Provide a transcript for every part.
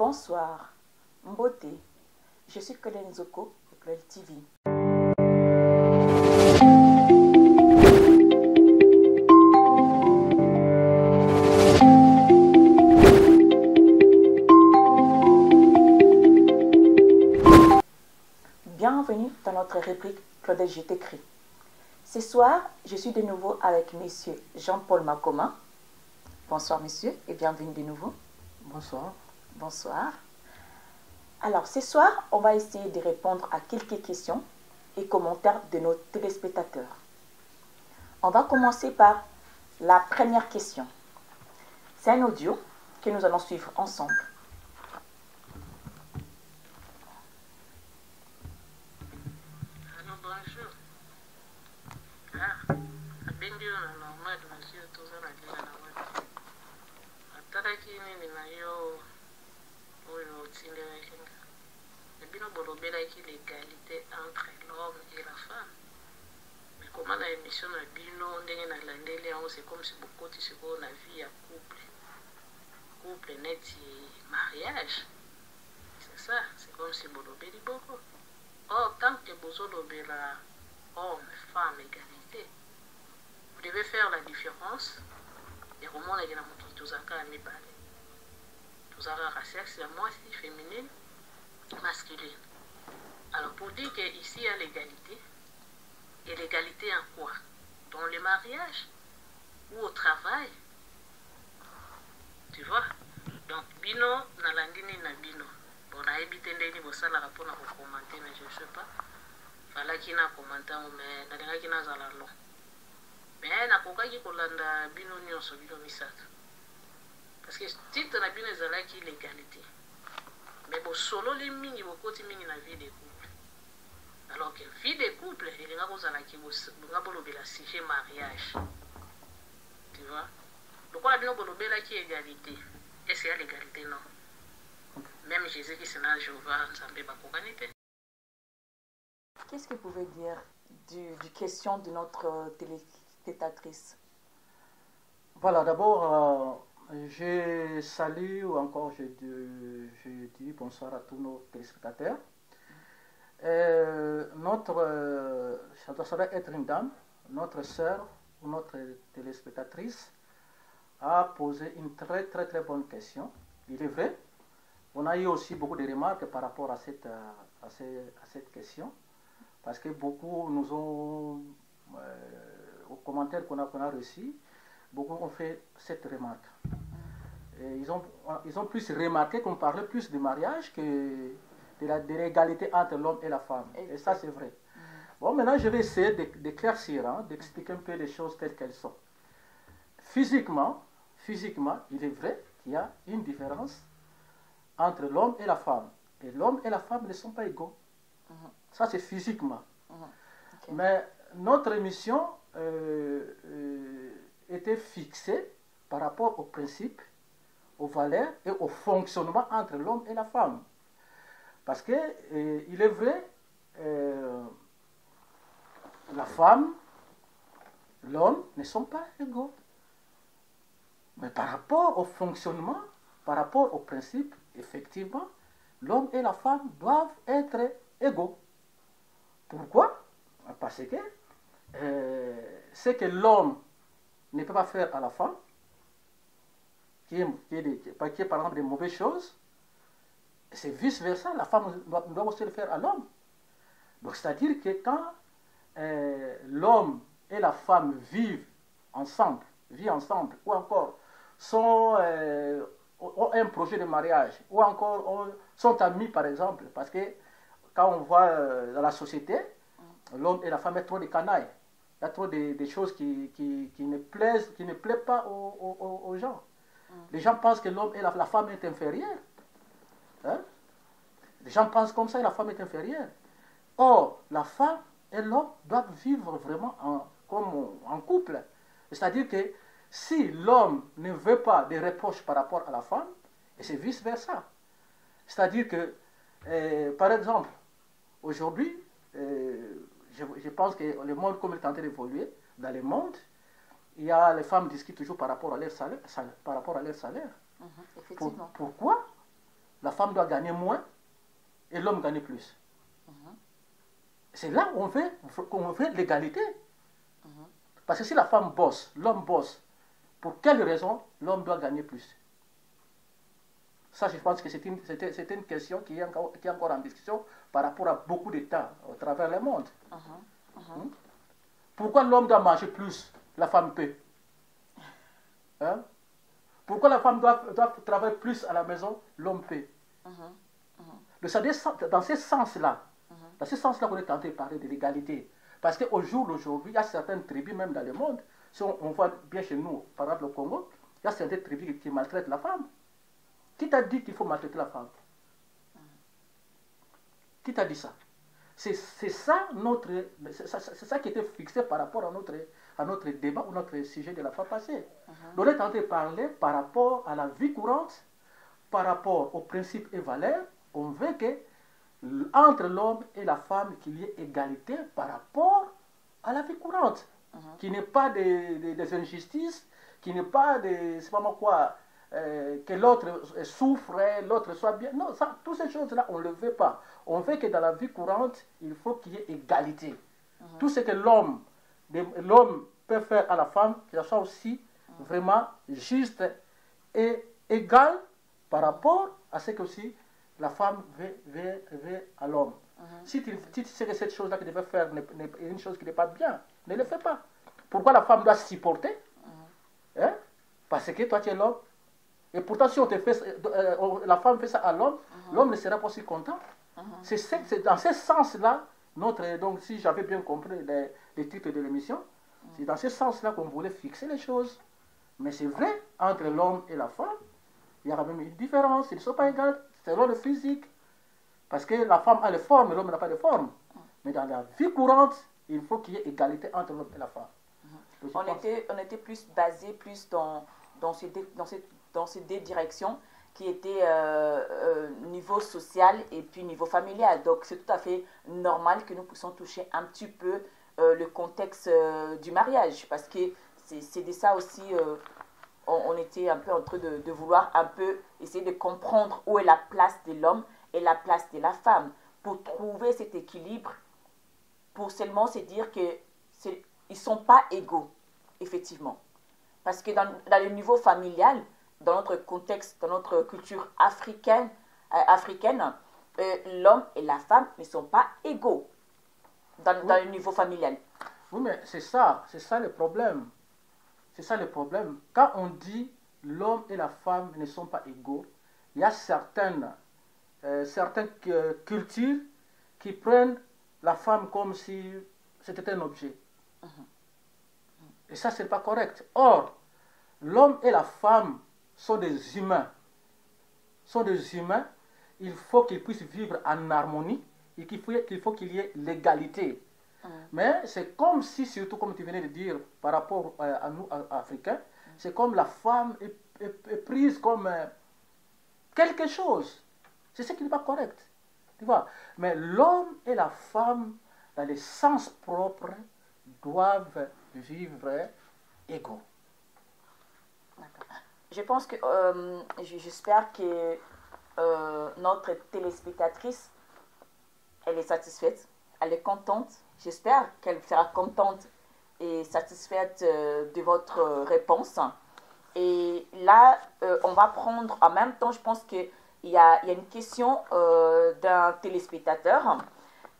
Bonsoir, Mbote. Je suis Colin Zoko de Clel TV. Bienvenue dans notre rubrique Claudel, je t'écris. Ce soir, je suis de nouveau avec monsieur Jean-Paul Makoma. Bonsoir monsieur et bienvenue de nouveau. Bonsoir. Bonsoir. Alors ce soir, on va essayer de répondre à quelques questions et commentaires de nos téléspectateurs. On va commencer par la première question. C'est un audio que nous allons suivre ensemble. Bonjour. Abendio na normal monsieur tozana lila na wati. Atalaki nini na yo oyo otindelekinga. Ebino bolobelaki l'égalité entre l'homme et la femme. Mais comment na émission na bino ndenge na landeli yango c'est comme si bokoti sikoyo na vie ya couple. Couple neti mariage. C'est ça, c'est comme si bolobeli boko. Or, tant que vous avez homme, femme, égalité, vous devez faire la différence. Et au moins, il y a tous les cas, tous les sexe, la moitié féminine, masculine. Alors, pour dire qu'ici, il y a l'égalité. Et l'égalité en quoi? Dans le mariage ou au travail. Tu vois? Donc, bino, nalandini na bino. On a évité de vous ça la rapport à commenter, mais je ne sais pas. Fallait qu'il y ait un commentaire, mais il y a un long. Mais il y a un coca qui colanda bino nyon so bino misato. Parce que titre na bino ezala ki l'égalité. Mais bon solo les mingi bokoti mingi na vie de couple. Alors que vie de couple, il y a kozala ki bonga bolobela sujet mariage. Tu vois? Donc on a bino bolobela ki égalité. Est-ce qu'il y a l'égalité? Non. Même Jésus qui s'est là, Jéhovah, ça ne va pas. Qu'est-ce que vous pouvez dire du question de notre téléspectatrice? Voilà, d'abord, je salue ou encore je dis bonsoir à tous nos téléspectateurs. Ça doit être une dame, notre sœur ou notre téléspectatrice a posé une très bonne question. Il est vrai. On a eu aussi beaucoup de remarques par rapport à cette question, parce que beaucoup nous ont, aux commentaires qu'on a reçus, beaucoup ont fait cette remarque. Et ils ont plus remarqué qu'on parlait plus de mariage que de l'égalité entre l'homme et la femme. Et ça, c'est vrai. Bon, maintenant, je vais essayer d'éclaircir, d'expliquer un peu les choses telles qu'elles sont. Physiquement, il est vrai qu'il y a une différence entre l'homme et la femme. Et l'homme et la femme ne sont pas égaux. Ça, c'est physiquement. Okay. Mais notre émission était fixée par rapport aux principes, aux valeurs et au fonctionnement entre l'homme et la femme. Parce que, il est vrai, la femme, l'homme ne sont pas égaux. Mais par rapport au fonctionnement, par rapport aux principes, effectivement, l'homme et la femme doivent être égaux. Pourquoi? Parce que ce que l'homme ne peut pas faire à la femme, qui est par exemple des mauvaises choses, c'est vice-versa, la femme doit aussi le faire à l'homme. Donc c'est-à-dire que quand l'homme et la femme vivent ensemble, ou encore ont un projet de mariage, ou encore sont amis par exemple, parce que quand on voit dans la société, l'homme et la femme, il y a trop de canailles, il y a trop de choses qui ne plaisent pas aux gens. Les gens pensent que l'homme et la femme est inférieur. Hein? Les gens pensent comme ça et la femme est inférieure. Or, la femme et l'homme doivent vivre vraiment comme en couple. C'est-à-dire que si l'homme ne veut pas de reproches par rapport à la femme, et c'est vice-versa. C'est-à-dire que, par exemple, aujourd'hui, je pense que le monde, comme il est en train d'évoluer, dans le monde, les femmes discutent toujours par rapport à leur salaire. Effectivement. Pourquoi? la femme doit gagner moins et l'homme gagner plus. C'est là où on fait l'égalité. Parce que si la femme bosse, l'homme bosse, pour quelle raison l'homme doit gagner plus? Ça, je pense que c'est une question qui est encore en discussion par rapport à beaucoup d'États à travers le monde. Pourquoi l'homme doit manger plus, la femme peut? Hein? Pourquoi la femme doit travailler plus à la maison, l'homme peut? Dans ce sens-là, qu'on est en train de parler de l'égalité. Parce qu'au jour d'aujourd'hui, il y a certaines tribus, même dans le monde, si on voit bien chez nous, par exemple au Congo, il y a certaines tribus qui maltraitent la femme. Qui t'a dit qu'il faut maltraiter la femme? Qui t'a dit ça? C'est ça qui était fixé par rapport à notre débat ou notre sujet de la fois passée. On est en train de parler par rapport à la vie courante, par rapport aux principes et valeurs. On veut que entre l'homme et la femme qu'il y ait égalité par rapport à la vie courante, qu'il n'y ait pas des injustices, qu'il n'y ait pas de, c'est pas moi quoi, que l'autre souffre, l'autre soit bien. Non, toutes ces choses-là, on ne le veut pas. On veut que dans la vie courante, il faut qu'il y ait égalité. Tout ce que l'homme peut faire à la femme, que ce soit aussi vraiment juste et égal par rapport à ce que aussi la femme veut à l'homme. Si tu sais que cette chose-là que tu veux faire est une chose qui n'est pas bien, ne le fais pas. Pourquoi la femme doit supporter? Parce que toi tu es l'homme. Et pourtant, si la femme fait ça à l'homme, l'homme ne sera pas aussi content. C'est dans ce sens-là, donc si j'avais bien compris les titres de l'émission, c'est dans ce sens-là qu'on voulait fixer les choses. Mais c'est vrai, entre l'homme et la femme, il y a quand même une différence, ils ne sont pas égaux, selon le physique. Parce que la femme a les formes, l'homme n'a pas de forme. Mais dans la vie courante, il faut qu'il y ait égalité entre l'homme et la femme. On était plus basé dans ces deux directions qui étaient niveau social et puis niveau familial. Donc c'est tout à fait normal que nous puissions toucher un petit peu le contexte du mariage, parce que c'est de ça aussi, on était un peu en train de vouloir un peu essayer de comprendre où est la place de l'homme et la place de la femme, pour trouver cet équilibre, pour seulement se dire qu'ils ne sont pas égaux, effectivement. Parce que dans le niveau familial, dans notre contexte, dans notre culture africaine, l'homme et la femme ne sont pas égaux dans le niveau familial. Oui, mais c'est ça le problème. C'est ça le problème. Quand on dit l'homme et la femme ne sont pas égaux, il y a certaines cultures qui prennent la femme comme si c'était un objet. Et ça, ce n'est pas correct. Or, l'homme et la femme sont des humains. Il faut qu'ils puissent vivre en harmonie et qu'il faut qu'il y ait l'égalité. Mais c'est comme si, surtout comme tu venais de dire, par rapport à nous, Africains, c'est comme la femme est prise comme quelque chose. C'est ce qui n'est pas correct. Tu vois? Mais l'homme et la femme, dans le sens propre, doivent vivre égaux. Je pense que, j'espère que notre téléspectatrice, elle est satisfaite, elle est contente. J'espère qu'elle sera contente et satisfaite de votre réponse. Et là, on va prendre, en même temps, je pense qu'il y a une question d'un téléspectateur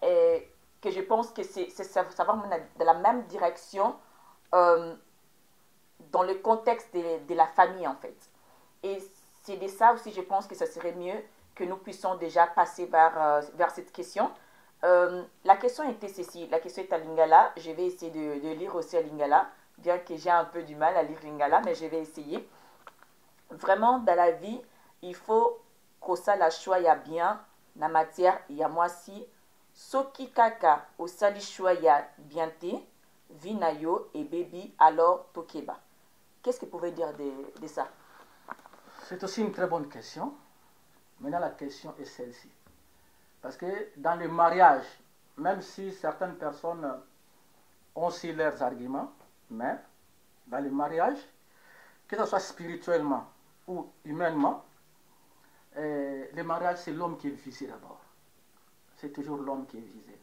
et que je pense que ça va dans la même direction dans le contexte de la famille, en fait. Et c'est de ça aussi, je pense que ça serait mieux que nous puissions déjà passer vers cette question. La question était ceci, la question est à Lingala. Je vais essayer de lire aussi à Lingala, bien que j'ai un peu du mal à lire Lingala, mais je vais essayer. Vraiment, dans la vie, il faut que ça la choix ya bien, na matière ya mwasi, soki kaka osali choix ya bien te, vinayo et baby alors tokeba. Qu'est-ce que vous pouvez dire de ça? C'est aussi une très bonne question. Maintenant, la question est celle-ci. Parce que dans le mariage, même si certaines personnes ont aussi leurs arguments, mais dans le mariage, que ce soit spirituellement ou humainement, le mariage, c'est l'homme qui est visé d'abord. C'est toujours l'homme qui est visé.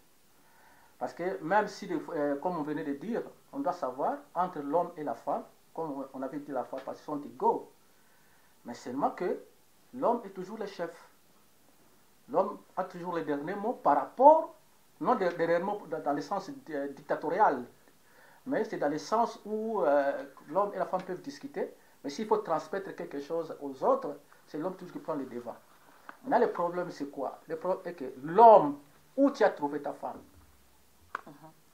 Parce que même si, comme on venait de dire, on doit savoir, entre l'homme et la femme, comme on avait dit la fois passée, ils sont égaux. Mais seulement que l'homme est toujours le chef. L'homme a toujours le dernier mot par rapport, non le dernier mot dans le sens dictatorial, mais c'est dans le sens où l'homme et la femme peuvent discuter. Mais s'il faut transmettre quelque chose aux autres, c'est l'homme toujours qui prend le devant. Maintenant, le problème, c'est quoi? Le problème est que l'homme, où tu as trouvé ta femme?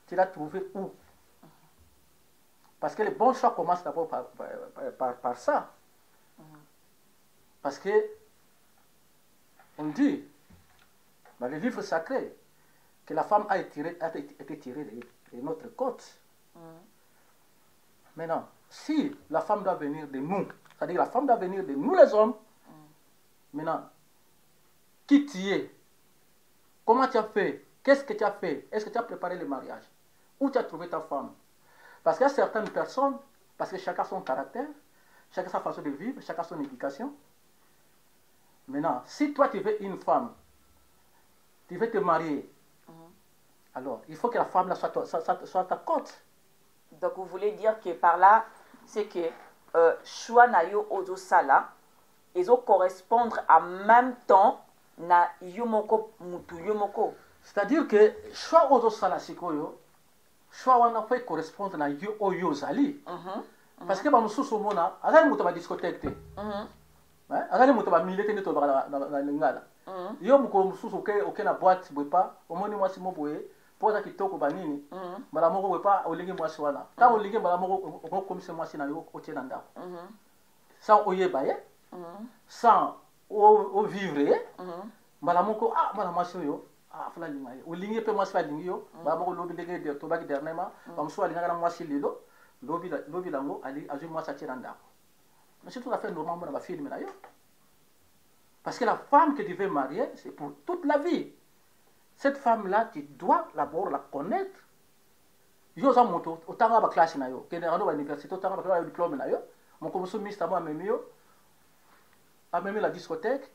Tu l'as trouvé où? Parce que le bon choix commence d'abord par ça. Parce que, on dit, dans les livres sacrés, que la femme a été tirée de notre côte. Maintenant, si la femme doit venir de nous, c'est-à-dire la femme doit venir de nous les hommes, maintenant, qui tu es? Comment tu as fait? Qu'est-ce que tu as fait? Est-ce que tu as préparé le mariage? Où tu as trouvé ta femme? Parce qu'il y a certaines personnes, parce que chacun a son caractère, chacun a sa façon de vivre, chacun a son éducation. Maintenant, si toi tu veux une femme, tu veux te marier, alors il faut que la femme là soit ta côte. Donc vous voulez dire que par là, c'est que choix na yo ozo sala, ils ont correspondre en même temps na yomoko mutu yomoko. C'est-à-dire que choix ozo sala sikoyo, choix wana peut correspondre na yo oyo zali. Parce que ba mususu mona, azali mutu ba discothèque te. Azali mutu ba milite ne to ba na lingala. Yo muko mususu oke na boîte boepa, omoni mwasi mo boye. Poza kitoko banini mbala moko wepa olingi mwasi wana ta olingi mbala moko okokomisa mwasi na yo otiena ndako sans oyeba ye sans o vivre mbala moko mbala mwasi yo fala linga ye olingi pe mwasi balingi yo mbala moko lobi ndenge de to baki dernièrement ba musu alinga na mwasi lelo lobi lango ali azui mwasi atiena ndako. Mais c'est tout à fait normal dans la film na yo, parce que la femme que tu veux marier c'est pour toute la vie. Cette femme-là, tu dois d'abord la connaître. Yo za moto otanga ba classe na yo, kende ando ba université otanga ba diplôme na yo, mon comme mista mo amemi yo, amemi la discothèque,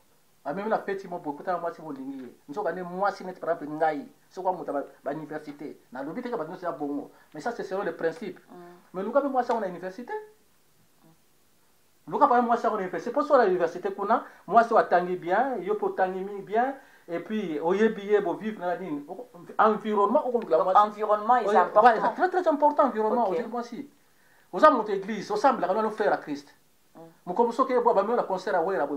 amemi la fête mo beaucoup ta mwasi mo lingi. Nzoka ne mwasi net par exemple ngai, so kwa moto ba université. Na lobi te ka ba nyosa bongo. Mais ça c'est selon le principe. Mais luka be mwasi na université. Luka pa mwasi na université, pour so la université kuna, mwasi watangi bien, yo po tangi bien. Et puis, vivre dans l'environnement. Environnement est important. Très très important, environnement. Aussi. Aux hommes de l'église, aux hommes de frère à Christ. Nous commençons à concert à Wera,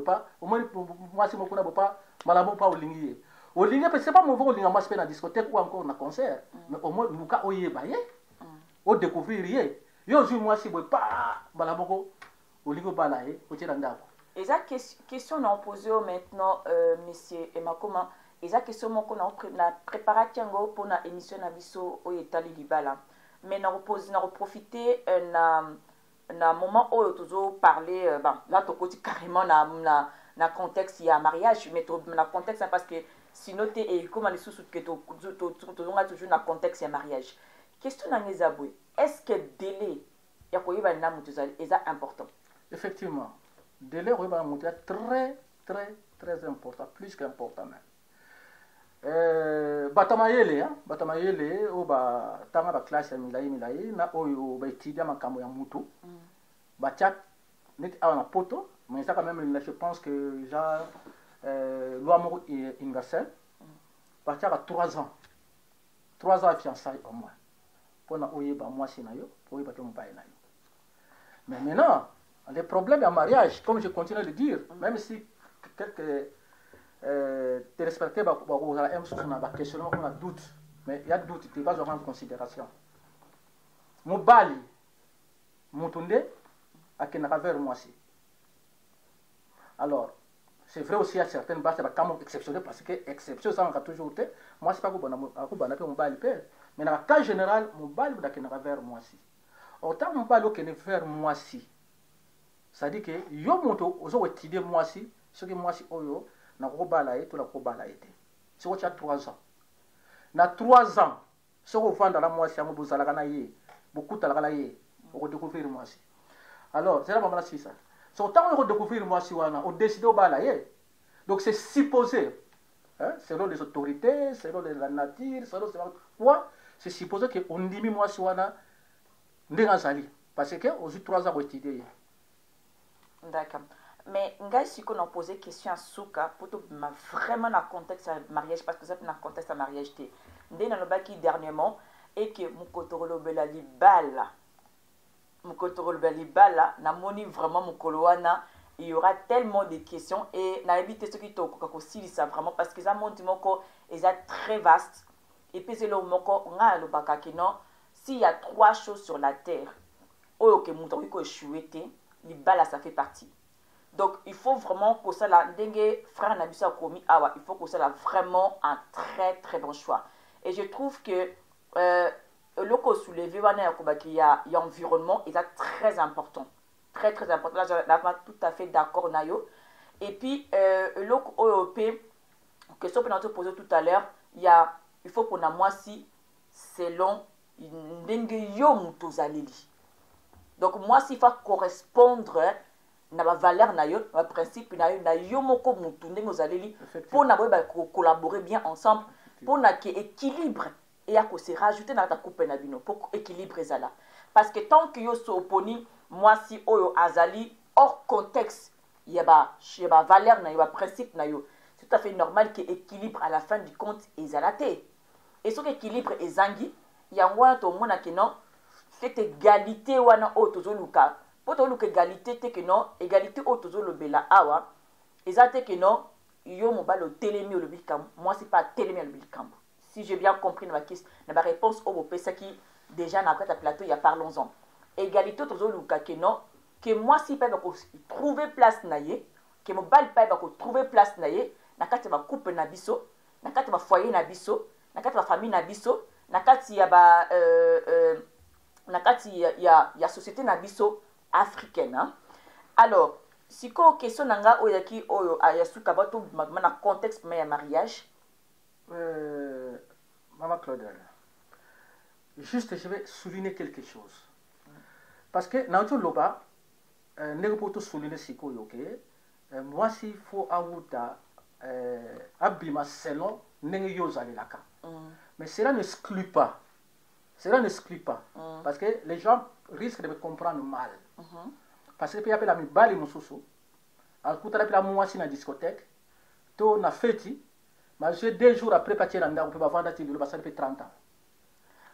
au moins, moi, si je ne sais pas, je pas au Linguier. Au Linguier, ce n'est pas mauvais au Linguier, moi, je fais un discothèque ou encore un concert. Mais au moins, nous avons au découvrir. Yo, moi, si je ne sais pas, au Linguier, au Tirandako. Et la question qu'on a posée maintenant, monsieur Emakoma, et la question qu'on a préparée pour l'émission Nabiso au Italie Libala. Mais on a profité d'un moment où on a parlé, là, tu as carrément dans le contexte, il y a un mariage, mais dans le contexte, parce que sinon, tu es comme les sous-sous que tu as toujours dans le contexte, il y a un mariage. Question dans les aboués, est-ce que le délai, est important? Effectivement. Délai est très très très important, plus qu'important même. Batamayele o ba tanga ba classe ya milai na oyo ba étudier makambo ya mutu. Batia net na poto, mais ça quand même je pense que genre loi moko universelle. Batia à 3 ans. 3 ans de fiançailles au moins. Pour na oyeba mwasi na yo, pour oyeba to mbaye na yo. Mais maintenant les problèmes en mariage, comme je continue de dire, même si quelques téléspectateurs ont un questionnement, on a doute, mais il y a doute, il ne faut pas prendre en considération. Mobali, Moutounde, à Kenara vers moi aussi. Alors, c'est vrai aussi à certaines bases, c'est quand même exceptionnel parce que exception, ça on a toujours été. Moi, c'est pas que mon bali père, mais dans le cas général, mon bali est Kenara vers moi aussi. Autant mon bali est vers moi aussi. C'est-à-dire que yo moto ozo étudier moi si ce que moi si oyo na ko balaye to la ko balaye te. C'est quoi 3 ans. Na 3 ans, ce qu'on vend la moi si amu bozala kana ye, beaucoup tala kana ye, on découvrir moi si. Alors, c'est là maman si ça. So tant on découvrir moi si wana, on décide au balaye. Donc c'est supposé, hein, selon les autorités, selon la nature, selon quoi, c'est supposé qu'on dit moi si on a ndengazali parce que aux 3 ans au étudier. D'accord. Mais ngai si qu'on a posé question à Souka pour tout vraiment dans le contexte de mariage parce que ça dans le contexte de mariage té. Ndé na lobaki dernièrement et que mukotoro bela libala. Mukotoro bela libala na moni vraiment mukoloana, il y aura tellement de questions et na évité ce qui to ko ça vraiment parce que ça montre moko est très vaste et puis c'est le moko nga lobaka que non s'il y a 3 choses sur la terre oyo ke muto ko échoué libala ça fait partie. Donc il faut vraiment que ça la dengue frère Nabissa Komi awa, il faut que ça la vraiment un très très bon choix. Et je trouve que le ko soulevé wana il y a environnement et ça très important. Très très important. Là je suis tout à fait d'accord nayo. Et puis le OOP question que nous avons posé tout à l'heure, il faut qu'on a moi si selon dengue yo mutozaleli. Donc moi s'il faut correspondre na ba valeur na yo, na principe na yo moko mutu ndenge ozaleli pour na ba collaborer bien ensemble pour na que équilibre et à se rajouter dans ta coupe na bino pour équilibre ezala parce que tant que yo so oponi moi si oyo azali hors contexte il y a ba valeur na yo ba principe na yo c'est tout à fait normal que équilibre à la fin du compte ezala té et ce équilibre ezangi yango to mona que non cette égalité wana o tozoluka pour tozoluka égalité te que non égalité o tozolobela awa ezate que non yo mobalo telemi o lobikambo moi c'est pas telemi o lobikambo si j'ai bien compris ma question na réponse au pesa qui déjà na kata plateau il y a parlons-en égalité tozoluka que non que moi si pas ko trouver place na ye que mobali pas ko trouver place na ye na kati ba couple na biso na kati ba foyer na biso na kati ba famille na biso na kati ya ba na kati ya société na biso africaine hein? Alors si ko question nanga oyaki oyo ayasuka bato na contexte mais mariage Maman Claudel, juste je vais souligner quelque chose parce que dans tout loba ne peut tout souligner si ko yoke moi s'il faut awuta abima selon nenge yozali laka mais cela n'exclut pas parce que les gens risquent de me comprendre mal parce que puis appelle la mibali mususu akuta la mwasi na discothèque to na feti mais j'ai 2 jours après partir en on peut pas vendre le bassin depuis 30 ans.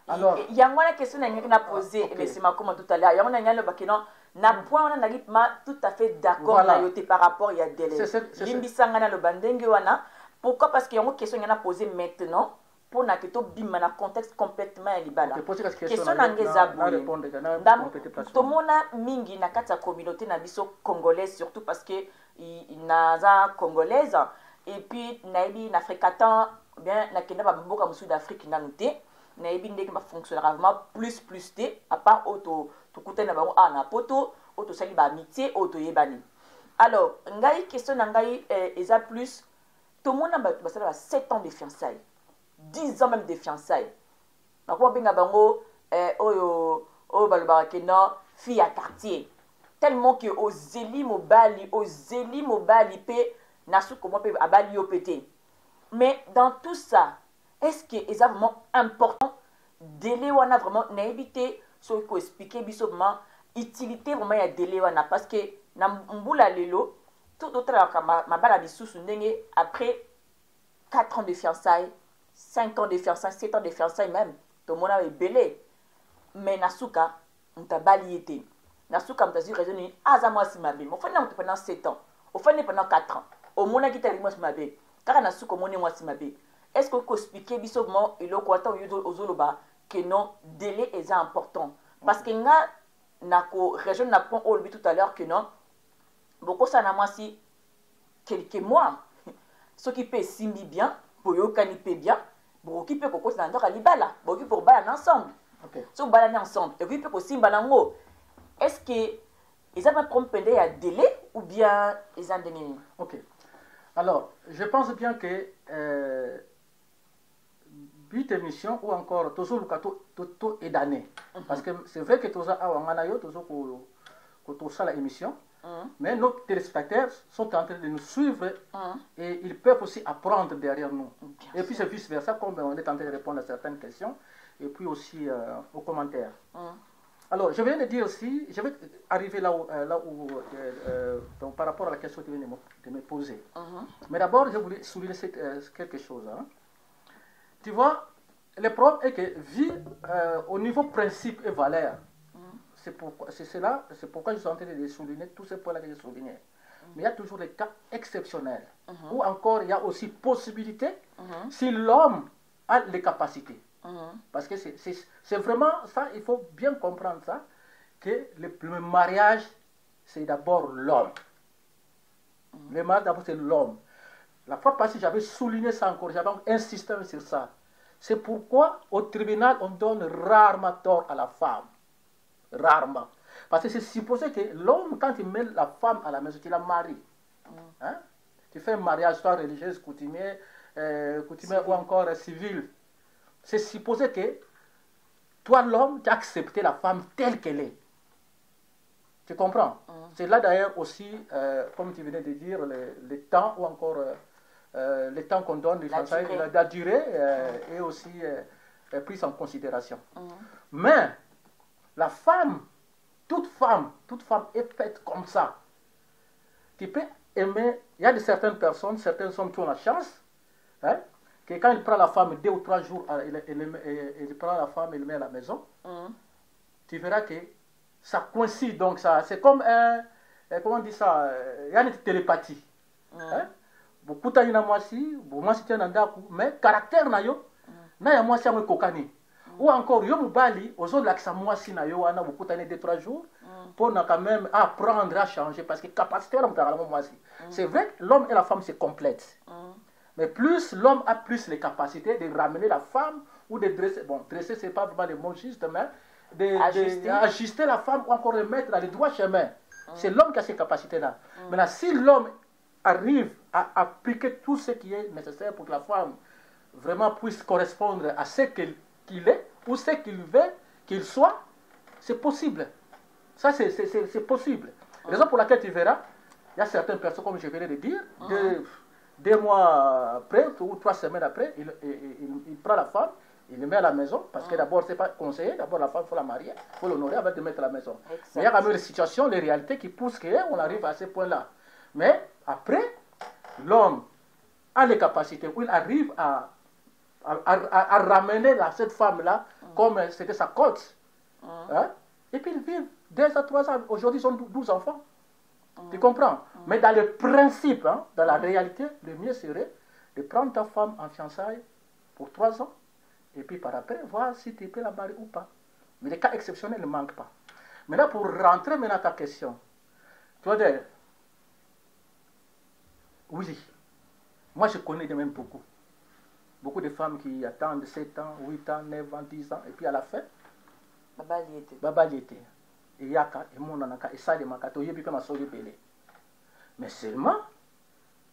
Alors il y a une question que n'a posé mais c'est ma comment tout à l'heure il y a une le non na point on a ma tout à fait d'accord na yoté par rapport il y a délai limbisanga na le bandenge wana pourquoi parce qu'il y a une question qu'on a posé maintenant pour na que to bima na contexte complètement libala question nangeza boye to mona mingi na kati ya communauté na biso congolaise surtout parce que naza congolaise et puis naibi na fréquentant bien na kenda ba mboka musu d'Afrique na nuté naibi ndeke ba fonctionnera vraiment plus té à part auto to kutana ba na poto auto sali ba amitié auto yebani. Alors ngai question ngai eza plus tout le monde a 7 ans de fiançailles 10 ans même de fiançailles nakoma benga bango oyo balobaka ke non fille à quartier tellement que ozeli mobali pe nasu comment peut abali yo pété mais dans tout ça est-ce que est vraiment important délai wana vraiment na éviter ce ko expliquer biso vraiment utilité vraiment ya délai wana parce que na mbula lelo tout autre ma bala bisusu ndenge après 4 ans de fiançailles 5 ans de fiançailles 7 ans de fiançailles même tout le monde est belé mais nasuka mtabali été nasuka mtazi raisonner aza moi si mabe mo fana pendant 7 ans au fana pendant 4 ans au mona kita moi si mabe car nasuka moni moi si mabe est-ce que ko expliquer bisogement et le kwata ozoloba que non délai est important parce que nga nako région na point au tout à l'heure que non beaucoup ça na moi si quelques mois ce qui peut simbi bien pour yo kanipe bien beaucoup qui peut ko ça ndaka libala beaucoup pour bala ensemble OK so bala ensemble et puis peut ko simba nango est-ce que ils avaient prompé à délai ou bien ils ont donné OK alors je pense bien que but émission ou encore toujours le to et d'année parce que c'est vrai que toza awangana yo tozo ko to sala émission Mais nos téléspectateurs sont en train de nous suivre et ils peuvent aussi apprendre derrière nous. Et puis c'est vice-versa, comme on est en train de répondre à certaines questions et puis aussi aux commentaires. Alors, je viens de dire aussi, je vais arriver là où donc, par rapport à la question que tu viens de me poser. Mais d'abord, je voulais souligner quelque chose. Hein. Tu vois, le problème est que, vu au niveau principe et valeur, c'est pourquoi je suis en train de souligner tous ces points-là que j'ai soulignés. Mais il y a toujours des cas exceptionnels. Ou encore, il y a aussi possibilité si l'homme a les capacités. Parce que c'est vraiment ça, il faut bien comprendre ça, que le mariage, c'est d'abord l'homme. Le mariage, d'abord, c'est l'homme. La fois passée, j'avais souligné ça encore, j'avais insisté sur ça. C'est pourquoi, au tribunal, on donne rarement tort à la femme. Rarement. Parce que c'est supposé que l'homme, quand il met la femme à la maison, tu la maries. Hein? Tu fais un mariage, soit religieux, coutumier ou encore civil. C'est supposé que toi, l'homme, tu as accepté la femme telle qu'elle est. Tu comprends? C'est là d'ailleurs aussi, comme tu venais de dire, le temps ou encore le temps qu'on donne, la durée est aussi prise en considération. Mais la femme, toute femme est faite comme ça. Tu peux aimer, il y a de certaines personnes, certains hommes qui ont la chance, hein, que quand il prend la femme 2 ou 3 jours, il prend la femme et le met à la maison, tu verras que ça coïncide. Donc c'est comme comment on dit ça, il y a une télépathie. Beaucoup de gens mais caractère na yo, na ya moi si amwe kokani. Ou encore yo mubali aux autres l'accent moi si na yo ana beaucoup de 2-3 jours pour quand même apprendre à changer parce que capacité moi si. C'est vrai que l'homme et la femme se complètent. Mais plus l'homme a plus les capacités de ramener la femme ou de dresser, bon, dresser c'est pas vraiment le mot juste, mais d'ajuster la femme ou encore de mettre dans le droit chemin. C'est l'homme qui a ces capacités-là. Maintenant, si l'homme arrive à appliquer tout ce qui est nécessaire pour que la femme vraiment puisse correspondre à ce qu'il est ou ce qu'il veut qu'il soit, c'est possible. Ça, c'est possible. Raison pour laquelle tu verras, il y a certaines personnes, comme je venais de dire, 2 mois après ou 3 semaines après, il prend la femme, il le met à la maison, parce que d'abord, ce n'est pas conseillé, d'abord la femme, il faut la marier, il faut l'honorer avant de mettre à la maison. Mais il y a quand même des situations, les réalités qui poussent qu'on arrive à ce point-là. Mais après, l'homme a les capacités, où il arrive à ramener cette femme-là comme c'était sa cote. Hein? Et puis ils vivent 2 à 3 ans. Aujourd'hui, ils ont 12 enfants. Tu comprends? Mais dans le principe, hein, dans la réalité, le mieux serait de prendre ta femme en fiançailles pour 3 ans et puis par après, voir si tu peux la marier ou pas. Mais les cas exceptionnels ne manquent pas. Maintenant, pour rentrer maintenant à ta question, tu vois, oui, moi je connais de même beaucoup. Beaucoup de femmes qui attendent 7 ans, 8 ans, 9 ans, 10 ans, et puis à la fin, Baba Liete. Et Yaka, et Monanaka, et ça, et Makato, et puis ma soli belé. Mais seulement,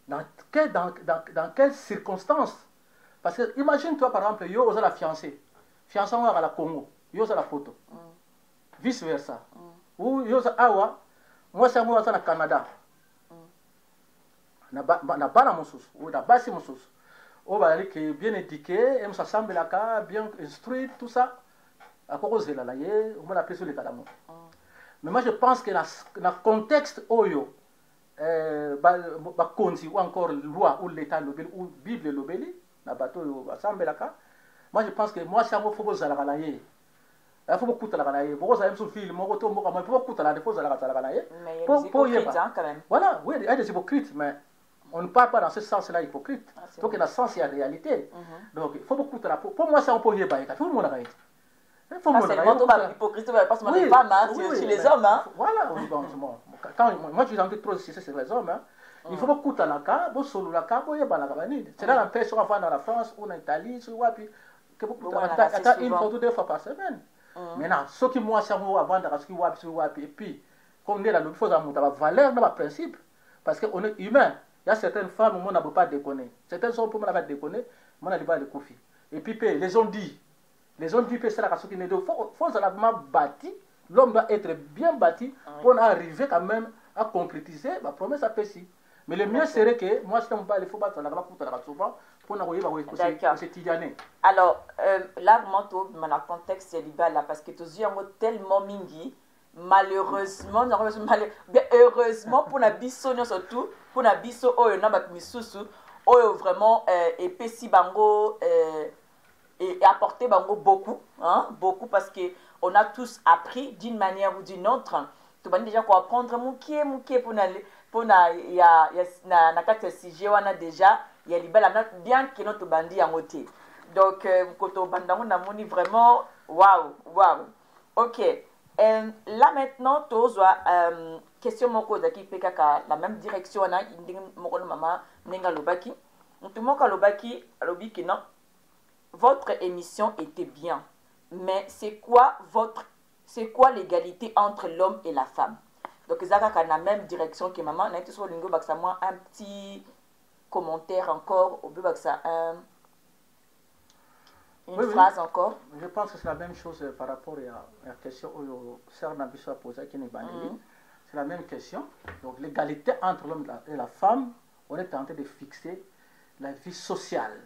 dans quelles circonstances? Parce que imagine-toi par exemple, yo osa la fiancée à la Congo, yo osa la photo, vice versa. Ou yo osa awa, moi c'est moi osa na Canada. Na bana mosusu, ou na basi mosusu. O ba qui bien éduqué, aime s'assembler là, bien instruit, tout ça. À cause de la laye, on m'a appelé sur les calamos. Mais moi je pense que dans le contexte oyo, konzi ou encore loi ou l'état lobeli ou bible lobeli, na bateau assemblée là, moi je pense que moi c'est un faut que la laye. Il faut beaucoup de la laye. Beaucoup ça aime sur film, moi auto moi il faut beaucoup de la défense de la laye. Mais il y a des hypocrites quand même. Voilà, oui, il y a des hypocrites, mais on ne parle pas dans ce sens-là hypocrite. Donc, dans ce sens, il y a réalité. Donc, il faut beaucoup de la peau. Pour moi, c'est un peu hypocrite. Tout le monde a réalité. C'est vraiment hypocrite, pas seulement les femmes, c'est aussi les hommes. Voilà, quand moi, je suis trop insisté sur les hommes. Il faut beaucoup de la cas, beaucoup solo la cas, c'est là l'empêche qu'on va dans la France ou en Italie, que beaucoup de la cas, 1 fois ou 2 fois par semaine. Maintenant, ce qui moi, c'est avant de et puis, comme on est là, il faut avoir valeur dans le principe, parce qu'on est humain. Il y a certaines femmes où on n'a pas déconné. Certaines hommes, pour moi, déconné, on n'a pas de conflit. Et puis, les ont dit, c'est la question qu'il faut vraiment bâti. L'homme doit être bien bâti pour arriver quand même à concrétiser la promesse à Pessi. Mais le mieux serait que moi, je ne pas, il faut pas là-bas pour souvent pour nous. Alors, là, vraiment, dans le contexte, c'est là parce que tous ont tellement mingi. Malheureusement, heureusement pour la biso surtout pour la biso oyo na bat misusu oyo vraiment et pesi bango et apporter bango beaucoup beaucoup parce que on a tous appris d'une manière ou d'une autre tu vas déjà quoi apprendre mukie pour na na kati sujet wana déjà il y a libala bien que notre bandi en côté donc koto bandango na moni vraiment waouh OK. Là maintenant, tu as question moko qui peut la même direction na moko mama nenga lobaki. Tout moko lobaki lobiki non. Votre émission était bien, mais c'est quoi l'égalité entre l'homme et la femme? Donc ça ka la même direction que maman. Na sur lingo baksa moi un petit commentaire encore au but baksa une phrase encore. Je pense que c'est la même chose par rapport à la question que Sœur Nabiso a posée qui n'est pas C'est la même question. Donc l'égalité entre l'homme et la femme, on est en train de fixer la vie sociale.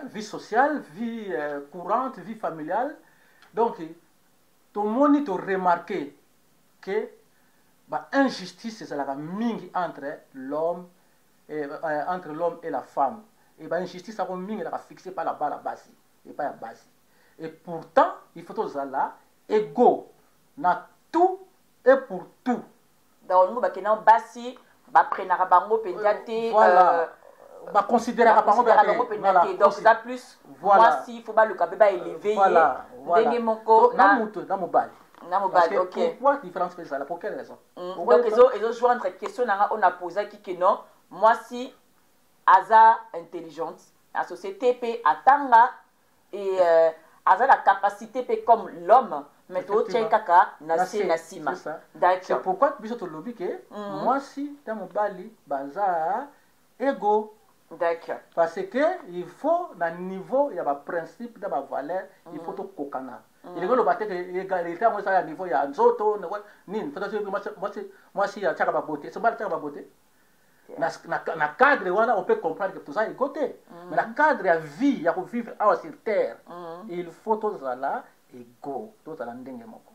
Vie sociale, vie courante, vie familiale. Donc, tout le monde a remarqué que l'injustice, c'est la mingi entre l'homme et la femme. Et l'injustice, c'est fixée par la base. Et pas la base. Et pourtant, il faut tous là, égaux, dans tout et pour tout. Donc, nous, nous basi, prenara bango pédiate. Voilà. Considérer voilà. Donc, ça plus, moi, si il faut pas le cabeba élevé. Voilà. Dans mon bal. Ok. Pourquoi différence fait ça? Pour quelle raison? Donc, ils ont joué entre questions, on a posé qui que non. Moi, si. Aza intelligente, la société peut atteindre et Aza la capacité peut comme l'homme, mais tout tient kaka nasima. C'est pourquoi tu as lobby que moi si dans mon bali baza ego. D'accord. Parce que il faut dans le niveau il y a un principe dans ma valeur, il faut tout kokana. Il est que le bateau égalité moi ça à niveau il y a nzoto nin moi si il y a chaka beauté, c'est pas chaka beauté. Na cadre on peut comprendre que tout ça est côté mais la cadre de vie il y a pour vivre sur terre il faut tous là égaux tous à ndenge moko.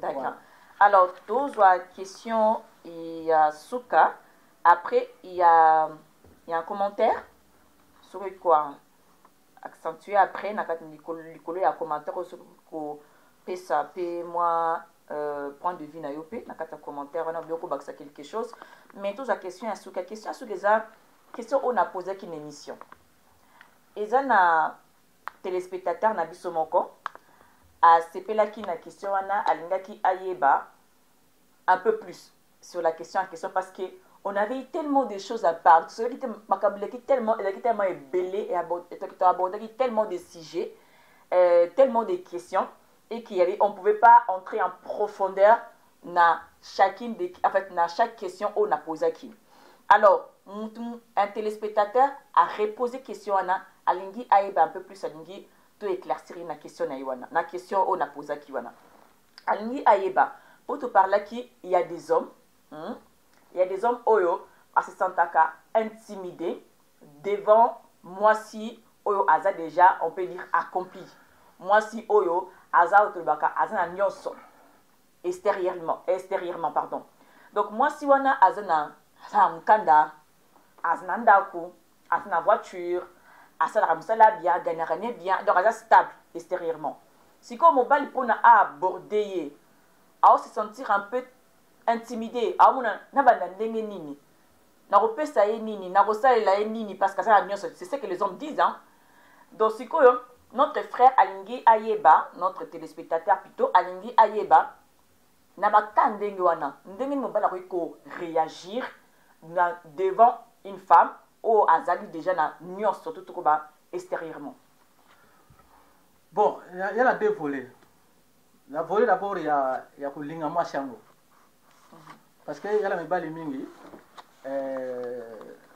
D'accord. Alors tous la question il y a Souka après il y a un commentaire sur quoi accentuer après na kati likolo ya commentaire sur ko pesa pe moi point de vue na yopé na kata commentaire on a bien ko baksa quelque chose mais toute la question à Souka ça question on a posé une émission et ça na téléspectateur na biso moko a sepela ki na question wana alingaki ayeba un peu plus sur la question en question parce que on avait tellement de choses à parler celui qui makabule qui tellement ébellé et abordé tellement de sujets tellement de questions et qu'on ne pouvait pas entrer en profondeur dans chacune dans chaque question qu'on a posé. Alors, un téléspectateur a reposé question à Alingi Aïba un peu plus Alingi to éclaircir la question na question qu'on a posé Alingi Aïba pour te parler qu'il y a des hommes il y a des hommes oyo à se sentir intimidés devant moi si oyo aza déjà on peut dire accompli moi si oyo aza otobaka aza na nyonso extérieurement pardon donc moi si wana aza na mkanda aza na ndako aza na voiture aza na musala bien gagnera bien donc aza stable extérieurement si comme mobile pona aborder à se sentir un peu intimidé amuna na banda ndenge nini na kopesa ye nini na kosalela ye nini parce que ça c'est ce que les hommes disent donc sikoyo notre frère Alingi Ayeba notre téléspectateur plutôt Alingi Ayeba na baka ndenge wana ndenge mobala ko réagir devant une femme ou azali déjà na nyonso surtout ko ba extérieurement. Bon, il y a deux volets. La volet d'abord il y a kulinga mashango. Parce que y a la mibali mingi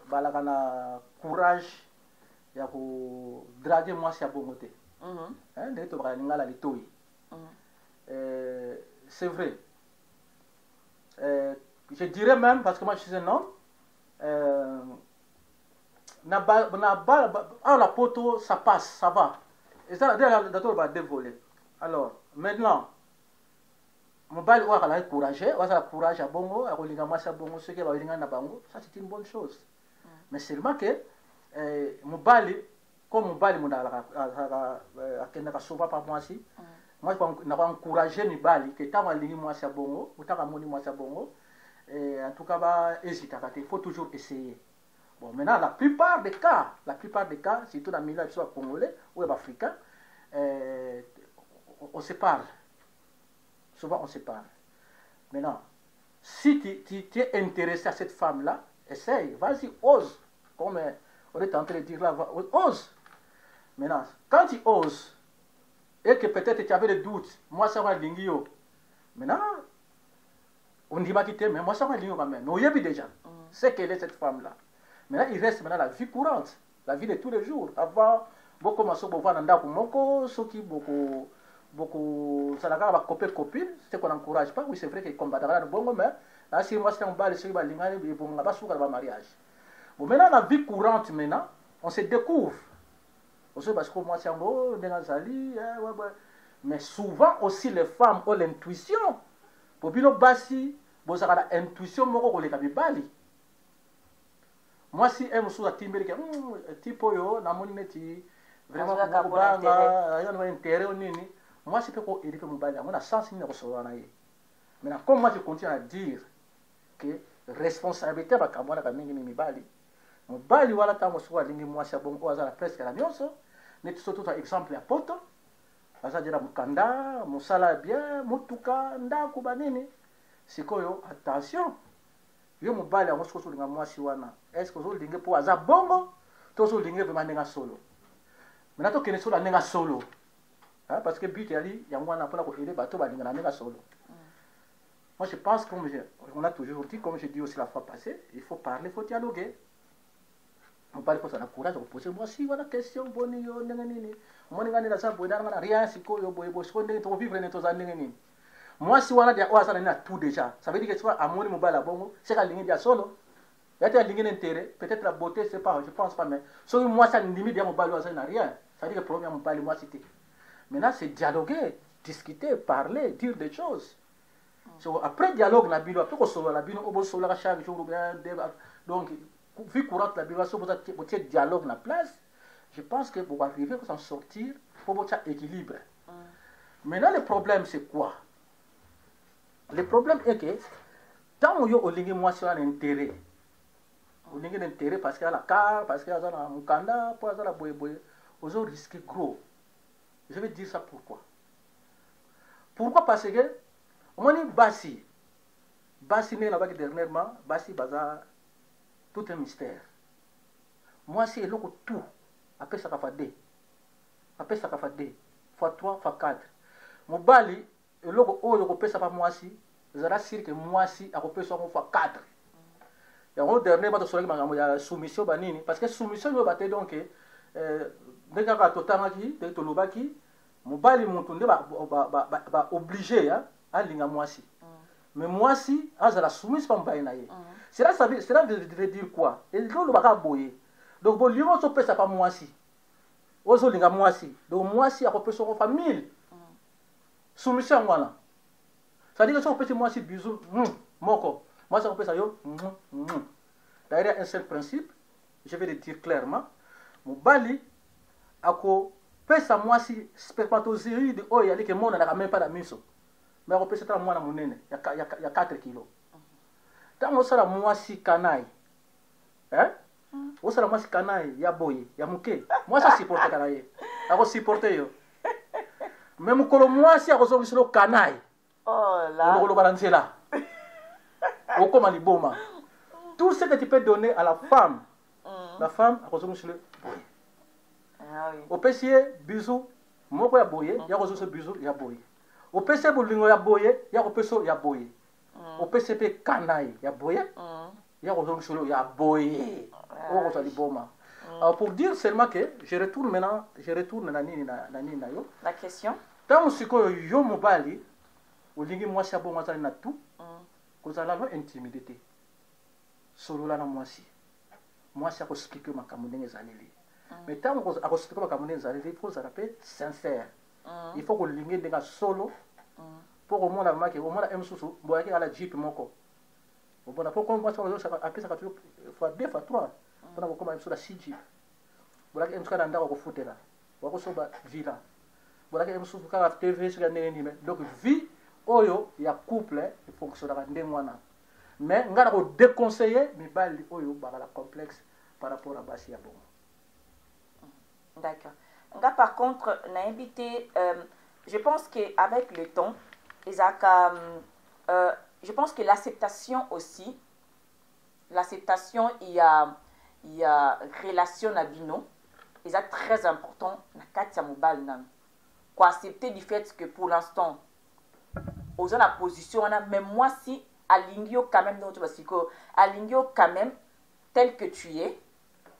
balaka na courage ya ko draguer mwasi ya bongote nde to baka lingala litoi c'est vrai Je dirais même, parce que moi je suis un homme, la poto, ça passe, ça va. Et ça, d'accord, va dévoler. Alors, maintenant, mon bal ou à la courage, ou à la courage à bongo, à l'ingama bongo, ce qui va venir à bango, ça c'est une bonne chose. Mais seulement que mon bal, comme mon bal, mon a sauvé par moi aussi, moi je vais encourager mes balles, que tant que moi c'est bongo, ou tant que moi c'est bongo, en tout cas, il faut toujours essayer. Bon, maintenant, la plupart des cas, surtout dans le milieu soit congolais ou africain, on se parle. Souvent, on se parle. Maintenant, si tu es intéressé à cette femme-là, essaye, vas-y, ose. Comme on est en train de dire là, ose. Maintenant, quand tu oses, et que peut-être tu avais des doutes, moi, ça va l'ingio. Maintenant, on dit pas quitter, mais moi, ça va l'ingio quand même. Mais on y est déjà. C'est quelle est cette femme-là. Maintenant, il reste maintenant la vie courante, la vie de tous les jours. Avant, beaucoup de gens voir dans moko, ceux qui beaucoup, ça n'a pas copain copine, c'est qu'on n'encourage pas. Oui, c'est vrai qu'ils combattent dans le bon moment. Là, si moi, c'est un bal, c'est un bal, ils vont pas souffrir le mariage. Bon, maintenant, la vie courante, maintenant, on se découvre. Aussi, parce que moi, c'est un beau, mais souvent aussi, les femmes ont l'intuition. Pour bien basi, vous avez l'intuition, vous avez l'intuition. Moi, si elle me souhaite à Timbé, type yo, na moni neti, vraiment, pour intérêt, moi, c'est pour aider mon bali. On a sens de recevoir. Maintenant, comme moi, je continue à dire que responsabilité, bah, comme moi, la mingi mi bali. Mon bali, voilà, tant que soit lingi moi, c'est bon, la presque la nyonso. Net surtout un exemple à poto. Asa dira mukanda, musala bien, mutuka, nda kubanini. C'est quoi yo? Attention. Yo mobali yango soki ozolinga mwasi wana est-ce que ozolinge mpo aza bongo to ozolinge vraimen ndenge solo maintenant tokende solo ndenge solo parce que but yali yango wana mpona koaide bato balinga na ndenge solo. Moi je pense, comme on a toujours dit, comme je dis aussi la fois passée, il faut parler, il faut dialoguer. On parle pour ça, on a courage, on pose mwasi wana question boni yo ndenge nini moni ngani na sa boina na rien sikoyo boyebo siko ndenge to vivre ne to za ndenge nini. Moi, si on a tout déjà, ça veut dire que tu vois, à mon mobile, c'est la ligne de solo. Il y a une ligne d'intérêt, peut-être la beauté, c'est pas, je pense pas, mais si moi, ça ne limite de mobile, ça n'a rien. Ça veut dire que le premier mobile, moi, c'était. Maintenant, c'est dialoguer, discuter, parler, dire des choses. Après dialogue, la bilo, après qu'on solo, la bilo, on solo chaque jour, donc, vu courante, la bilo, si vous avez dialogue na place, je pense que pour arriver à s'en sortir, il faut avoir un équilibre. Maintenant, le problème, c'est quoi? Le problème est que, tant que vous avez un intérêt, vous avez un intérêt parce qu'il y a la car, parce qu'il y a un mukanda, parce qu'il y a la boye, vous risquez gros. Je vais dire ça pourquoi. Pourquoi? Parce que, on est Bassi. Bassi n'est là-bas dernièrement, Bassi baza tout un mystère. Moi, c'est le tout. Après ça, fait 2. Après ça, fait 2. Fois 3, fois 4. Mon bali, et là, on peut ça pas moi si, je suis sûr que moi si, on peut ça fois 4. Et on dernier pas de soleil, il y a soumission banini, parce que soumission nous battait donc, dès qu'on a totalement qui, dès que l'on a qui, mon bal est monté, va obligé à l'inga moi si. Mais moi si, à la soumission pas m'baïnaïe. Cela veut dire quoi? Et là on va boyer. Donc bon, lui on peut ça pas moi si. Ozo l'inga moi si. Donc moi si, on peut ça faire 1000. Soumission voilà. Ça dit que si on peut moi si bisou, moko. Moi ça on peut ça yo. D'ailleurs un seul principe, je vais le dire clairement. Mon bali ako pesa moi si spermatozoïde oh yali que mon na même pas la miso. Mais on peut ça moi na monene, il y a 4 kilos. Tant on sera moi si canaille. Hein? On sera moi si canaille, ya boye, ya muke. Moi ça supporte canaille. Ako supporter yo. Même quand moi si à recevoir sur le canaille. Oh là. On le balance là. Au comme liboma. Tout ce que tu peux donner à la femme. La femme à recevoir sur le boy. Ah oui. Au PC bisou, moko ya boye, ya recevoir sur bisou ya boye. Au PC bolingo ya boye, ya recevoir ya boye. Au PCP canaille ya boye. Ya recevoir sur le ya boye. Au recevoir liboma. Alors pour dire seulement que je retourne maintenant na yo. La question? Tant que yo mobali, ou lingi moi ça bon moi na tout. kozala no intimidité solola na mwasi akoexplike makambo ndenge ezaleli mais ntango akoexplike makambo ndenge ezaleli il faut kozala mpe sincère il faut kolingi ndenge solo mpo komona mamaki omona ye mosusu boyaki ala jip moko obona mpo komo mwasi apesaka toujours fois 2 fois 3 mpona kokoma ye mosusu na 6 jip bolaki ye mosusu kaka na ndako akofutela wakosoba villa bolaki ye mosusu kaka tv soki ya ndenge nini donc vie oyo ya couple efonctionnaka ndenge wana mais nga na kodéconseille mibali oyo bakala complexe par rapport à basi ya bongo. D'accord. Nga par contre na invité je pense que avec le temps je pense que l'acceptation aussi l'acceptation il y a relation na bino c'est très important na kati ya mobali na quoi accepter du fait que pour l'instant aux la position mais moi si alingio quand même donc parce que alingio quand même tel que tu es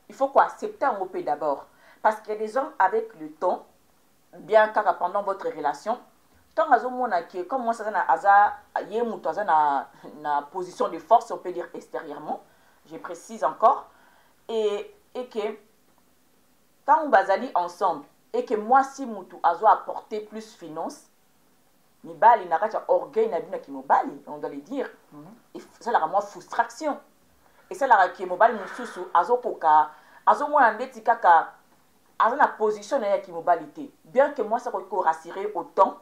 il faut quoi accepter un peu d'abord parce qu'il y a des hommes avec le temps bien car pendant votre relation tant que comme moi ça na position de force on peut dire extérieurement je précise encore et que quand on bazali ensemble et que moi si mutu azo apporter plus finance mibali na kati orgueil na bina ki mobali on doit le dire et ça la moi frustration et ça la ki mobali mususu azo koka azo mona ndeti kaka azo na position na ki mobalité bien que moi ça ko rassurer autant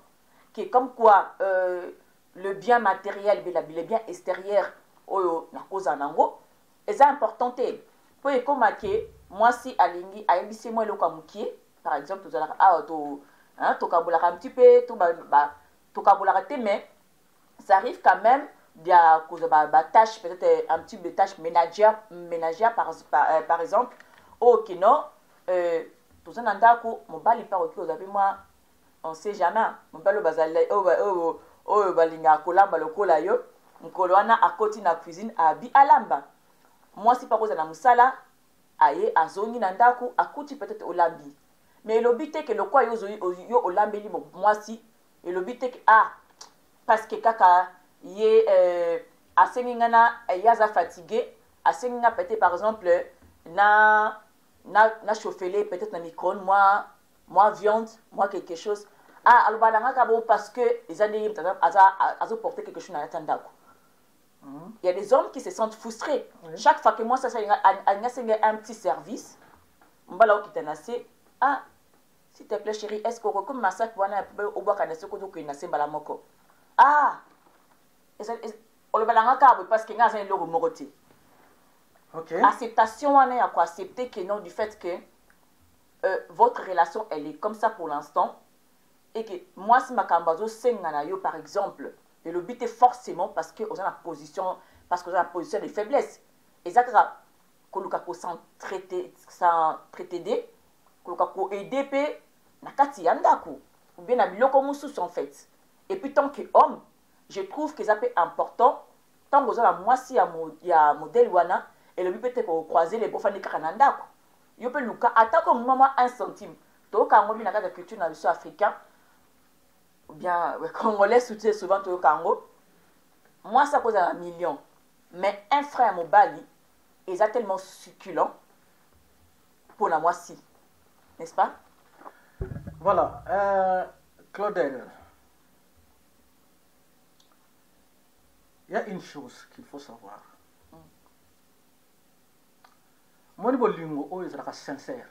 que comme quoi le bien matériel le bien extérieur oyo na koza nango est important te po e comme que moi si alingi ayebisi moi le kamukie par exemple tout ça ah to kabula un petit peu tout to kabula te mais ça arrive quand même dia cause tâche peut-être un petit peu de tâche ménagère par exemple ok non tout ça nandako mobali par ok vous avez moi on sait jamais mobali bazali balinga kolamba lokola yo mkolo wana akoti na cuisine abi alamba moi si pas cause na musala aye azongi na ndako akuti peut-être olambi mais le but est que le quoi yo olambeli moi si et le but est que parce que kaka ye asengingana yaza fatigué asengina peut-être par exemple na chauffer peut-être na micro-ondes moi viande moi quelque chose albalanga kabo parce que les années azo porter quelque chose na tandako. Il y a des hommes qui se sentent frustrés. Oui. Chaque fois que moi, ça un petit service, on va là où tu s'il te plaît, chérie, est-ce qu'on recommence ça pour aller au bois quand est-ce que tu as balamoko? On le balanga parce qu'il y a un logo moroté. Acceptation, on a quoi accepter que non, du fait que votre relation, elle est comme ça pour l'instant, et que moi, si ma cambazo senganayo, par exemple, et le but est forcément parce que on a la position de faiblesse. Et ça que nous s'en traiter des que nous aider na kati yandaku ou bien na biloko mususu en fait. Et puis tant que homme, je trouve que ça peut important tant que vous avez moi si il y a modèle wana et le but peut être pour croiser les bofani kanandaku. Yo peut luka attaque comme maman 1 centime. To ka ngobi na kati culture na biso africain. Ou bien congolais soutient souvent tout le Congo. Moi ça cause 1 million mais un frère mobali est tellement succulent pour la moitié, n'est-ce pas? Voilà, Claudel, il y a une chose qu'il faut savoir. Mon niveau lingo est sincère.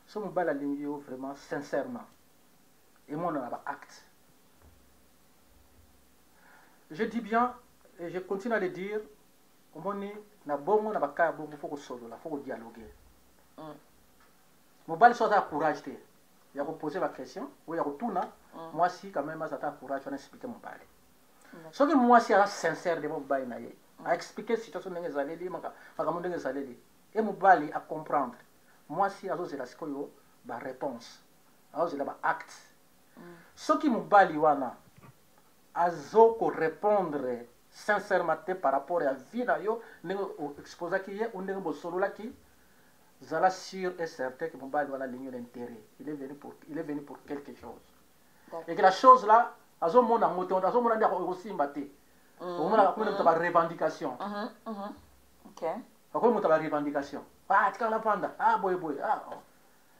Ce mobile lingo vraiment sincèrement. Et moi, on a un acte. Je dis bien, et je continue à le dire, il faut dialoguer. Mobile soit à courage. Il y a poser ma question, ou il y a retourner. Moi, si quand même, ça courage, on explique mon mobile. Ce que moi, si sincère de mon mobile, à expliquer la situation de mes alliés, et mon mobile à comprendre. Moi, si j'ai la réponse, j'ai la acte. Ce qui me bali wana azo ko répondre sincèrement par rapport à la vie na yo nego exposer qui est ou nego bo solo la qui zala sûr et certain que mon bali wana ligne d'intérêt il est venu pour quelque chose et que la chose là azo mona moto azo mona ndako aussi mbaté omona comme mutu ba revendication Ok. comme mutu ba revendication tikala panda boy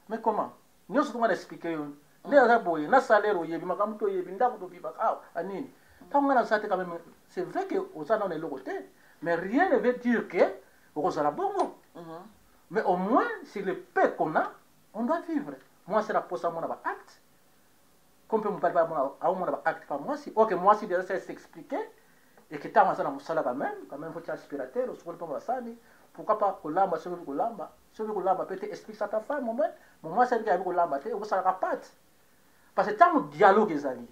mais comment nyonso tunga na expliquer yo nde aza boye na salaire oyebi makambo to oyebi ndako to vivaka anini ntango nga na ça quand même c'est vrai que oza na eloko te mais rien ne veut dire que okozala bongo mais au moins sur le peu qu'on a on doit vivre moi c'est la posa mona ba acte comme peut mobali aomona ba acte par moi si ok moi si déjà c'est s'expliquer et que ntango aza na mosala quand même faut aspirateur osokoli mpo basali pourquoi pas kolamba soki kolamba peut-être explique ça ta femme moi c'est que kolamba te okosalaka pate parce que ntango dialogue ezali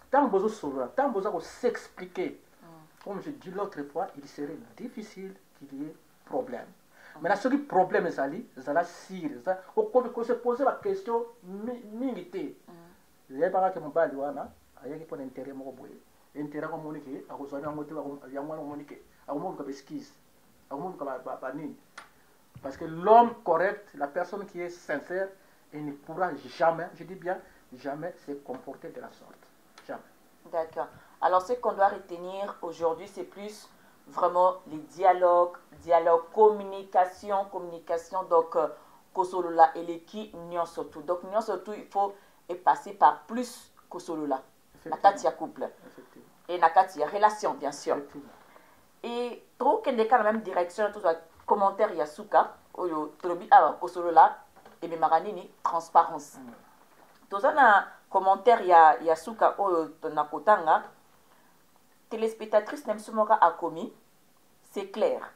ntango bozosolola ntango boza s'expliquer comme je dis l'autre fois il serait difficile qu'il y ait problème maintenant soki problème ezala sire okomi kose poser ba question mingi te yebaka ke mobali wana ayaki mpona intérêt moko boye intérêt akomoni ke akozwani yango te yango wana omoni ke akomoluka baeskise akomoluka banini parce que l'homme correct la personne qui est sincère elle ne pourra jamais, je dis bien jamais, se comporter de la sorte. Jamais. D'accord. Alors, ce qu'on doit retenir aujourd'hui, c'est plus vraiment les dialogues, communication. Donc, Kosolola et l'équipe, Nyon surtout. Donc, Nyon surtout, il faut passer par plus Kosolola. Nakati ya couple. Et Nakati ya relation, bien sûr. Et trop qu'il y ait quand même direction, tout ça, commentaire Yasuka, Kosolola, et bien Maranini, transparence. Tout ça, na commentaire Yasuka, Nakotanga, téléspectatrice Nemsumoka a commis, c'est clair.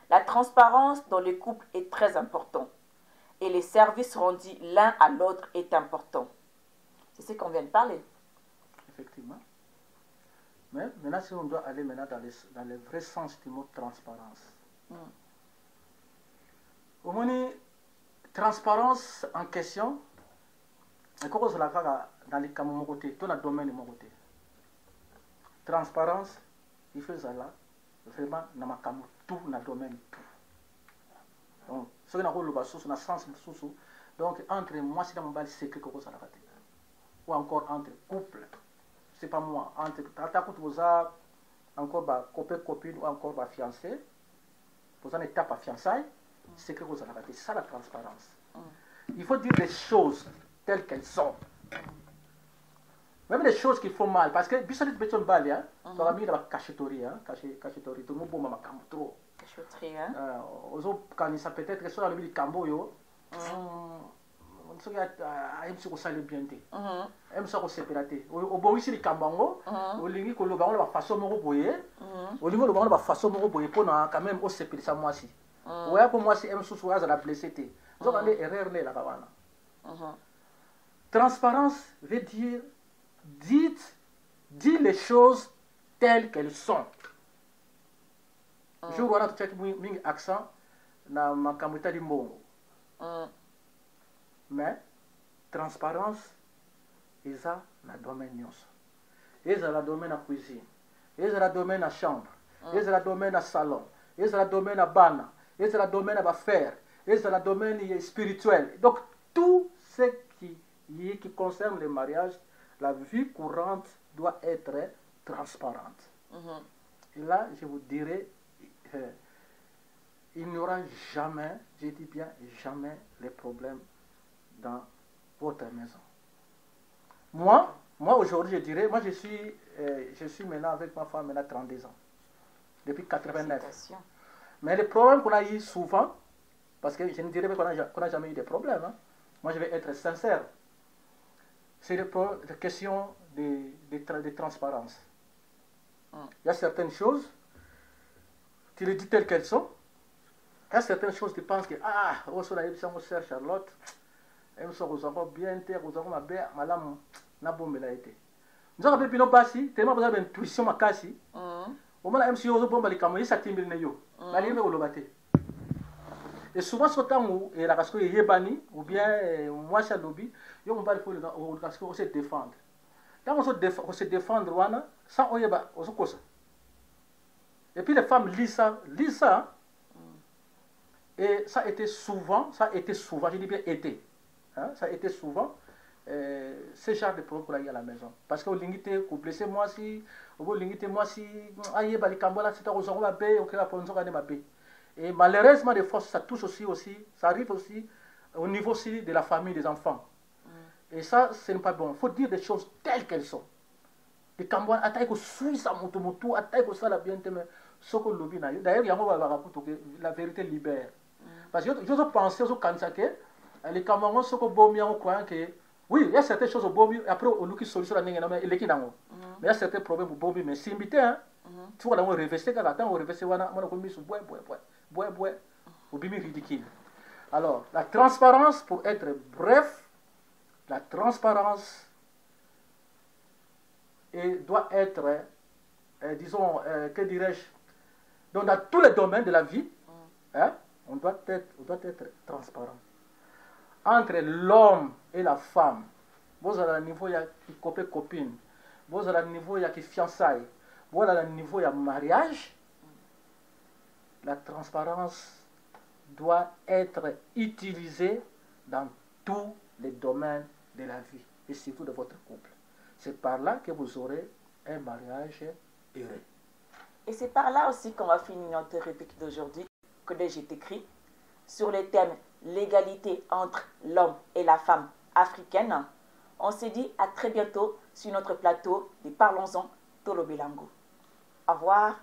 La transparence dans les couples est très important. Et les services rendus l'un à l'autre est important. C'est ce qu'on vient de parler. Effectivement. Mais maintenant, si on doit aller maintenant dans le vrai sens du mot transparence. Au moins, transparence en question, comment c'est dans les cas de mon côté, dans le domaine de mon côté. Transparence, il faut ça là, vraiment, dans tout, dans le domaine tout. Donc, ce qui est dans le sens, dans le sens, donc, entre moi, c'est dans mon bal secret, comment ça là. Ou encore entre couples. C'est pas moi, entre encore copain, copine ou encore fiancé, pour une étape à fiançailles, c'est que vous avez raté. C'est ça la transparence. Il faut dire les choses telles qu'elles sont. Même les choses qui font mal, parce que bisous de balia, tu as mis la cachetorie, cachetorie, tout le monde m'a trop. Cachetorie, quand ça peut-être que sur la ville de Camboyo, aime se salir bien te aime se séparer au bon ici les cambango au lingi ko lobango la façon moko boye au lingi lobango la façon moko boye pour na quand même au séparer ça moi si ouais pour moi si aime sous à la blessé te donc aller erreur là kawana transparence veut dire dites les choses telles qu'elles sont je vois là tout cette ming accent na makamita di mbongo mais transparence ils ont la domaine nyonso ils ont la domaine à cuisine ils ont la domaine à chambre ils ont la domaine à salon ils ont la domaine à bana ils ont la domaine à faire ils ont la domaine spirituel donc tout ce qui concerne le mariage la vie courante doit être transparente et là je vous dirai il n'y aura jamais, je dis bien jamais, les problèmes dans votre maison. Moi aujourd'hui, je dirais, moi je suis maintenant avec ma femme maintenant 32 ans, depuis 89. Mais les problèmes qu'on a eu souvent, parce que je ne dirais pas qu'on n'a jamais eu de problèmes, hein. Moi je vais être sincère, c'est la question de transparence. Il y a certaines choses, tu les dis telles qu'elles sont. Il y a certaines choses qui pensent que on se l'a mon sœur Charlotte, elle se ressent bien terre, vous avez ma belle, madame, n'a pas me l'a été. Nous avons fait nos passi, tellement vous avez une intuition ma cassi. Au moment où MC Ozo bomba les camois, ça timbre le yo. La ligne au lobate. Et souvent ce temps où et la casco est yebani ou bien moi chez lobby, yo on va le faire au casco on se défendre. Quand on se défendre wana, sans oyeba, on se cause. Et puis les femmes lisent ça. Et ça a été souvent, je dis bien été, hein, ça a été souvent, ce genre de problème qu'on a à la maison. Parce que l'ingité, vous blessez moi si, vous l'ingité moi si, aïe, bali kambola, c'est aux gens mabé, ok, la ponzo gane mabé. Et malheureusement, des fois, ça touche aussi, ça arrive aussi au niveau aussi de la famille, des enfants. Et ça, ce n'est pas bon. Il faut dire des choses telles qu'elles sont. Les kambola, attaque au sous, ça monte moto, attaque au ça la bien mais ce qu'on lobby na. D'ailleurs, il y a la vérité libère. Parce que je pense aux Kansake, les Camerounais sont au au coin que oui, il y a certaines choses au Bomi, après au Luki solution à Nenga, mais il y a certains problèmes au Bomi, mais si invité, hein, tu vois, on revêté quand on revêté, on a commis sous bois, au Bimi ridicule. Alors, la transparence, pour être bref, la transparence doit être, disons, que dirais-je, donc dans tous les domaines de la vie, hein, on doit être transparent. Entre l'homme et la femme, vous avez un niveau, il y a copine, vous avez un niveau, il y a fiançailles, vous avez un niveau, il y a mariage, la transparence doit être utilisée dans tous les domaines de la vie, et surtout de votre couple. C'est par là que vous aurez un mariage heureux. Et c'est par là aussi qu'on va finir notre rubrique d'aujourd'hui, que j'ai écrit sur le thème l'égalité entre l'homme et la femme africaine. On se dit à très bientôt sur notre plateau de Parlons-en Tolo Belango. Au revoir.